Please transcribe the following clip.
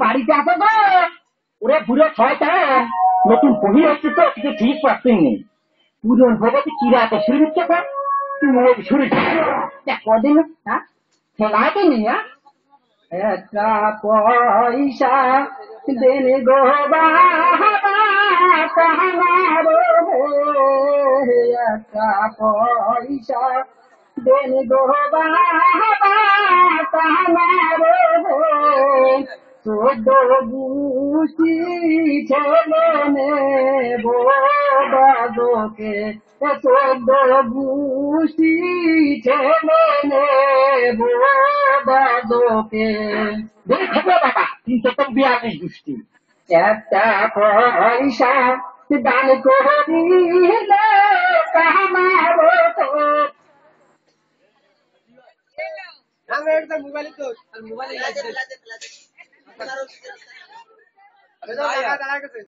বাড়িতে আসো গো। ওরে বুড়ো ছয়টান নতুন বহি হচ্ছে তো কিছু ঠিক পাচ্ছেন নেই। পুরন ভগতে চিরা তো শুরু হচ্ছে শুরু কদিন খেলাতে নেই। একটা পয়সা দেন গো বাবা একটা পয়সা দেন গো বাবা চোদ্দ গুষ্টি ছেলে নেব বাদকে চোদ্দ গুষ্টি ছেলে নেব বাদকে দেখো বাবা 342 গোষ্ঠী একটা পয়সা দান করিলে কামার মোবাইল তো মোবাইল